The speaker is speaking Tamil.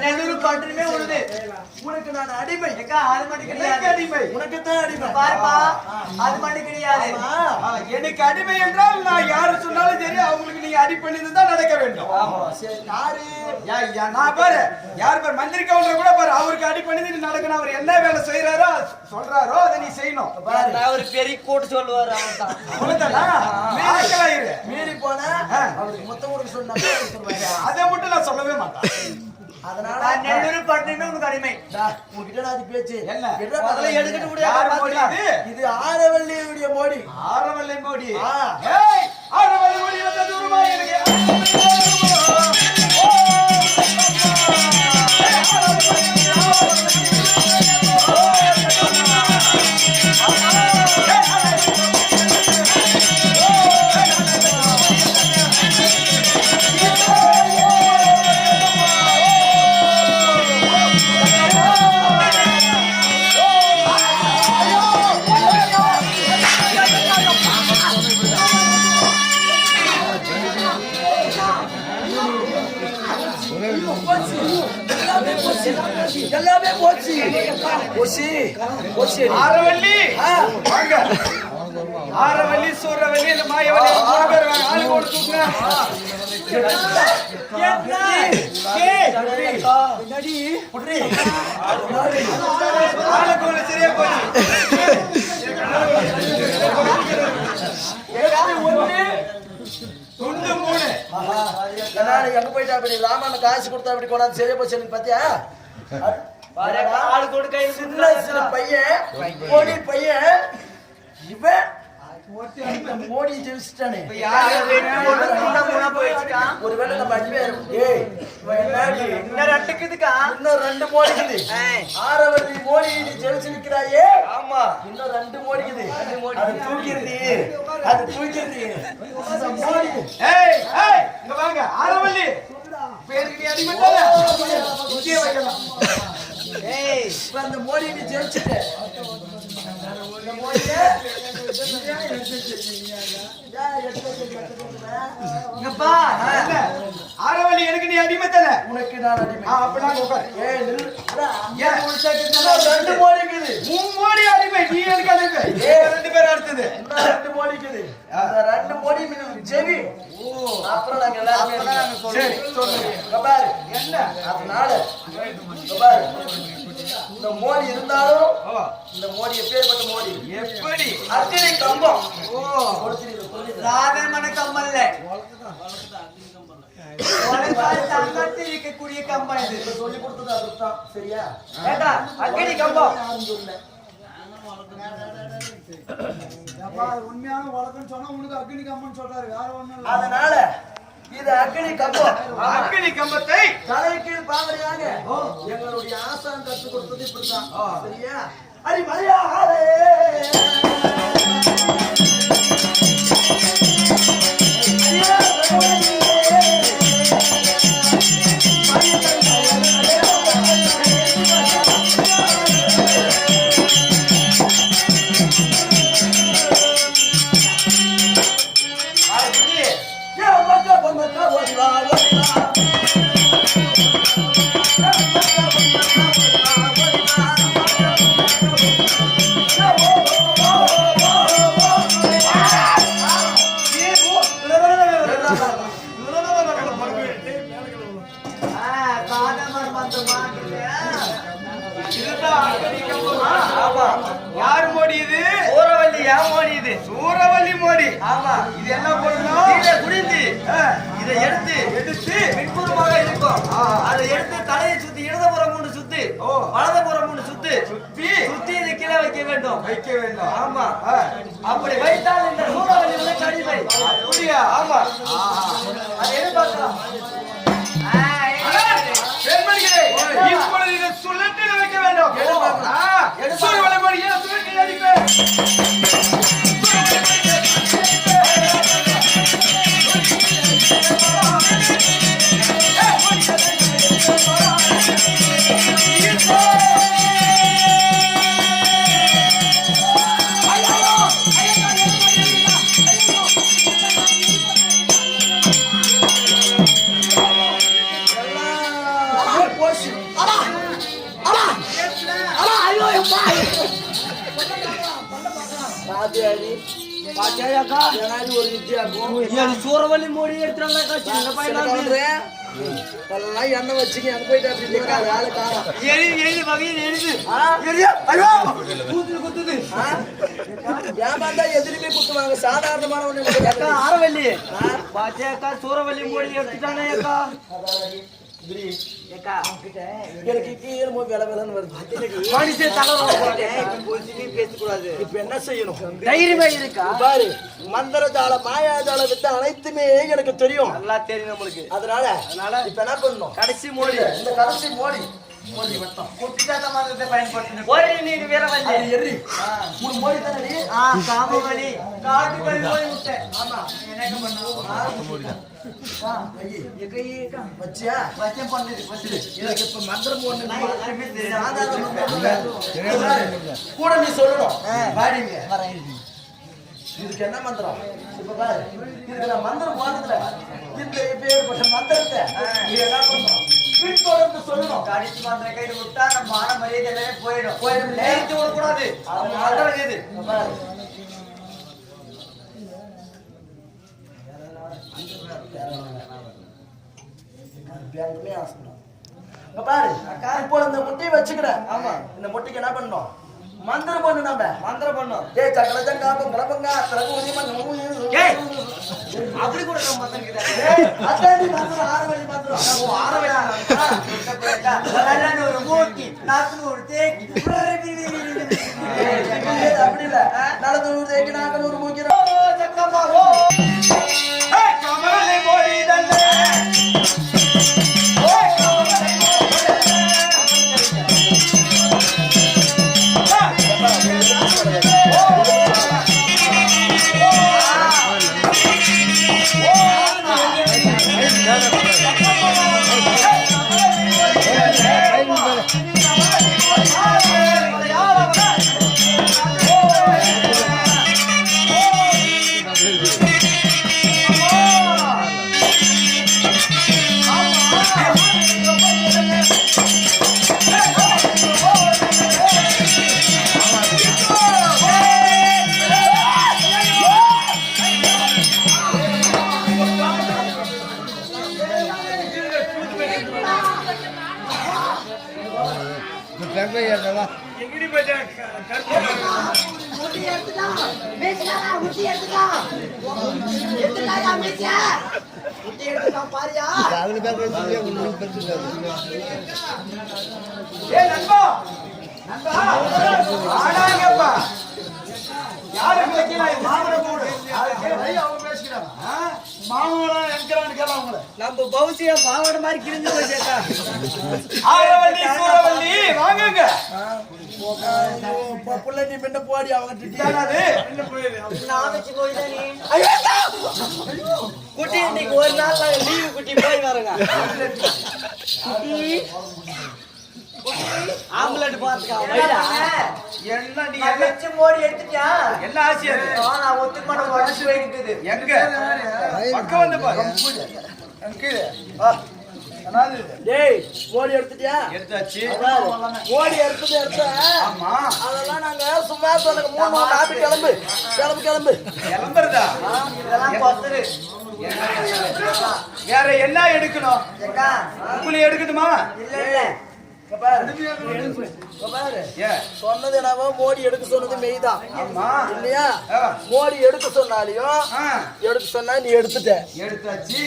நெல்லூர் பட்டணமே உள்ளது. உனக்கு நான் அடிமை. அது மட்டும் கிடையாது. அடிமை. உனக்கு தான் அடிமை. பாருப்பா, அது மட்டும் கிடையாது. எனக்கு அடிமை என்றால் நான் யாரு சொன்னாலும் சரி அவங்களுக்கு நீங்க அடி பண்ணி தான் நடக்க வேண்டும். யாரு? நான் பாரு யார் பாரு மந்திரி கவுண்டர் கூட பாரு அவருக்கு அடி பண்ணி நடக்கணும். அவர் என்ன வேலை செய்யறாரோ சொல்றாரோ அதை நீ செய்யணும். ஒரு பெரிய கூட்டு சொல்லுவாரு. மீறி போன அவருக்கு மொத்தம் கொடுக்க சொன்னாங்க. அதை மட்டும் நான் சொல்லவே மாட்டேன். அதனால நெல்லூர் பட்டணமே உனக்கு அடிமை. உங்ககிட்ட அது பேச்சு என்ன முதல்ல எடுத்துட்டு இது ஆரவல்லியுடைய மோடி. ஆரவல்லி மோடி. ஆரவல்லி மோடி வந்த தூரமா எனக்கு எல்லாமே போச்சு. ஆரவல்லி வாங்க. ஆரவல்லி சூரவல்லி இந்த மாயவல்லி மூணு பேர் வாங்க. ஆளுக்கு ஒரு தூக்குங்க. ஆளுக்கு ஒண்ணு சரியா போச்சு. துண்டு மூணு. எங்க போயிட்டா அப்படி ராமன் காசு கொடுத்தா அப்படி கொண்டாந்து சரியா போச்சு பாத்தியா? ஆளு கொடுக்க சின்ன பையன் மோடி பையன் இவன் மோடி ஜெயிச்சிட்டானே. ஒருவேளை நம்ம இன்னும் ரெண்டு மோடிக்குது. ஆரவல்லி மோடி ஜெயிச்சு நிக்கிறாயே. ஆமா, இன்னும் ரெண்டு மோடிக்குது. அது தூக்கிறது அது தூக்கிறது மோடி. இங்க வாங்க ஆரவல்லி பேருக்கு அடிமட்டால இங்கே வைக்கலாம். அந்த மோடி நீ ஜெயிச்சுட்ட. இந்த மோடிய ஆரவல்லி எனக்கு நீ அடிமைத்தல. உனக்கு நான் அடிமை. அப்படின்னா ரெண்டு மோடிக்குது. மூணு மோடி அடிமை. நீ எனக்கு அடிமை. ரெண்டு பேர் அடுத்தது ரெண்டு மோடிக்குது. ரெண்டு மோடி ஜெவி. அப்புறம் நாங்க எல்லாரும் சரி சொல்லுங்க பாரு என்ன. அதனால பாரு இந்த மோடி இருந்தாலும் இந்த மோடி எப்பேற்பட்ட மோடி எப்படி அத்தனை கம்பம். சாதாரணமான கம்பல்ல தங்கத்தில் இருக்கக்கூடிய கம்பம். இது சொல்லி கொடுத்தது அதுதான். சரியா? அக்கடி கம்பம் உண்மையான வழக்கம் சொன்னா உனக்கு அக்னி கம்பம் சொல்றாரு. வேற ஒண்ணும். அதனால இது அக்னி கம்பம். அக்னி கம்பத்தை தலைக்கீழ் பாவனையாக எங்களுடைய ஆசான் கற்றுக் கொடுத்தது இப்படிதான். சரியா? அடி மலையாளே யாரு மோடி இது? சூரவல்லி. மோடி இது சூரவல்லி மோடி. ஆமா, இது என்ன பண்ணணும்? இதை குடிந்து இதை எடுத்து பின்புறமாக இருக்கும். அதை எடுத்து தலையை சுத்தி இடதுபுறம் மூணு சுத்து, வலதுபுறம் மூணு சுத்து சுத்தி இதை கீழே வைக்க வேண்டும். ஆமா, அப்படி வைத்தால் இந்த சூரவல்லி வந்து கடிமை. அப்படியா? ஆமா, அதை எதிர்பார்க்கலாம். இப்பொழுது இதை சுழற்றில் வைக்க வேண்டும். சூரவல்லி மோடி சுழற்றி அடிப்பேன். பாத்தியாடி பாத்தியாக்கா ஏனாடி ஒரு வித்தியாக்கும் இது சூரவள்ளி மோடி எடுத்துறாங்கக்கா சின்ன பையனா எல்லாம் எண்ணெய் வச்சுக்க அங்க போயிட்டு அப்படி வேலை காரம் எரி வகையில் எரிது ஐயோ குத்துது ஏமாந்தா எதிரிமே குத்துவாங்க சாதாரணமான ஒண்ணு ஆரவள்ளி பாத்தியாக்கா சூரவள்ளி மோடி எடுத்துட்டானே அக்கா எனக்கு கீழே வேலை வேலைன்னு வருது மனுஷன் பேசக்கூடாது இப்ப என்ன செய்யணும் தைரியமா இருக்கா பாரு மந்திரஜால மாயாஜால வித்த அனைத்துமே எனக்கு தெரியும் நல்லா தெரியும் நம்மளுக்கு அதனால இப்ப என்ன பண்ணணும் கடைசி மோடி இந்த கடைசி மோடி வட்டம் குட்டிச்சாத்த மந்திரத்தை பயன்படுத்தணும் ஒரே நீர் வீர வந்து எரி மூணு மோடி தானே காமவழி காட்டு கறி போய் விட்ட ஆமா என்ன பண்ணணும் வச்சியா வச்சம் பண்ணது வச்சது எனக்கு இப்ப மந்திரம் ஒண்ணு எல்லாருமே தெரியும் சாதாரண மந்திரம் கூட நீ சொல்லணும் வாடிங்க வரேன் இதுக்கு என்ன மந்திரம் இப்ப பாரு இதுக்கு நான் மந்திரம் போனதுல இந்த இப்பேற்பட்ட மந்திரத்தை நீ என்ன பண்ணணும் பின்தொடர்ந்து சொல்லணும் கடைசி மந்திர கைது விட்டா நம்ம மான மரியாதை எல்லாமே போயிடும் நேர்த்து விடக்கூடாது அது மந்திரம் இது பாரு பேங்குமே ஆசனம் இங்க பாரு இப்போ இந்த முட்டையை வச்சுக்கிறேன் ஆமா இந்த முட்டைக்கு என்ன பண்ணணும் மந்திரம் பண்ணு நம்ம மந்திரம் பண்ணோம் ஏய் சக்கர சங்காபம் கலபங்கா திரகுதி ஏய் அப்படி கூட நம்ம மந்திரம் கிட்ட ஏய் அதாடி மந்திரம் ஆரவழி மந்திரம் ஆரவழி ஒரு மூக்கி நாக்கு ஒரு தேக்கி அப்படி இல்ல நடந்து ஒரு தேக்கி நாக்கு ஒரு மூக்கிறோம் சக்கம்மா ஓ கமலை மோடி தல்லே எங்கடி போயிட்டா ஏ நண்பா நண்பா ஆடாங்கப்பா யாரு கேட்கிறாய் மாமர போடு அவங்க பேசிக்கிறாங்க மாமரம் என்கிறான்னு கேட்கலாம் அவங்கள நம்ம பௌசியா பாவட மாதிரி கிழிஞ்சு போச்சேக்கா ஆரவள்ளி சூரவள்ளி வாங்குங்க புள்ள நீ பின்ன போடி அவங்க திட்டானது என்ன போயிரு நான் வச்சு போயிட்டா நீ குட்டி இன்னைக்கு ஒரு நாள் லீவு குட்டி போய் வரங்க ஆம்புலன்ட் பாத்துக்கா என்ன நீ வச்சு மோடி எடுத்துட்டியா என்ன ஆசையா நான் ஒத்துக்க மாட்டேன் வச்சு வைக்குது எங்க பக்கம் வந்து பாரு கீழே டேய் மோடி எடுத்துட்டியா எடுத்தாச்சு மோடி எடுத்த ஆமா அதெல்லாம் நாங்க சும்மா சொல்லுங்க 3 நாள் கிளம்பு கிளம்பு கிளம்பு கிளம்புறதா இதெல்லாம் கொத்துரு வேற என்ன எடுக்கணும் ஏக்கா உங்களை எடுக்கட்டுமா இல்ல இல்ல சொன்னது என்னவோ மோடி எடுக்க சொன்னது மெய்தான் ஆமா இல்லையா மோடி எடுக்க சொன்னாலையும் எடுக்க சொன்னா நீ எடுத்துட்ட எடுத்தாச்சு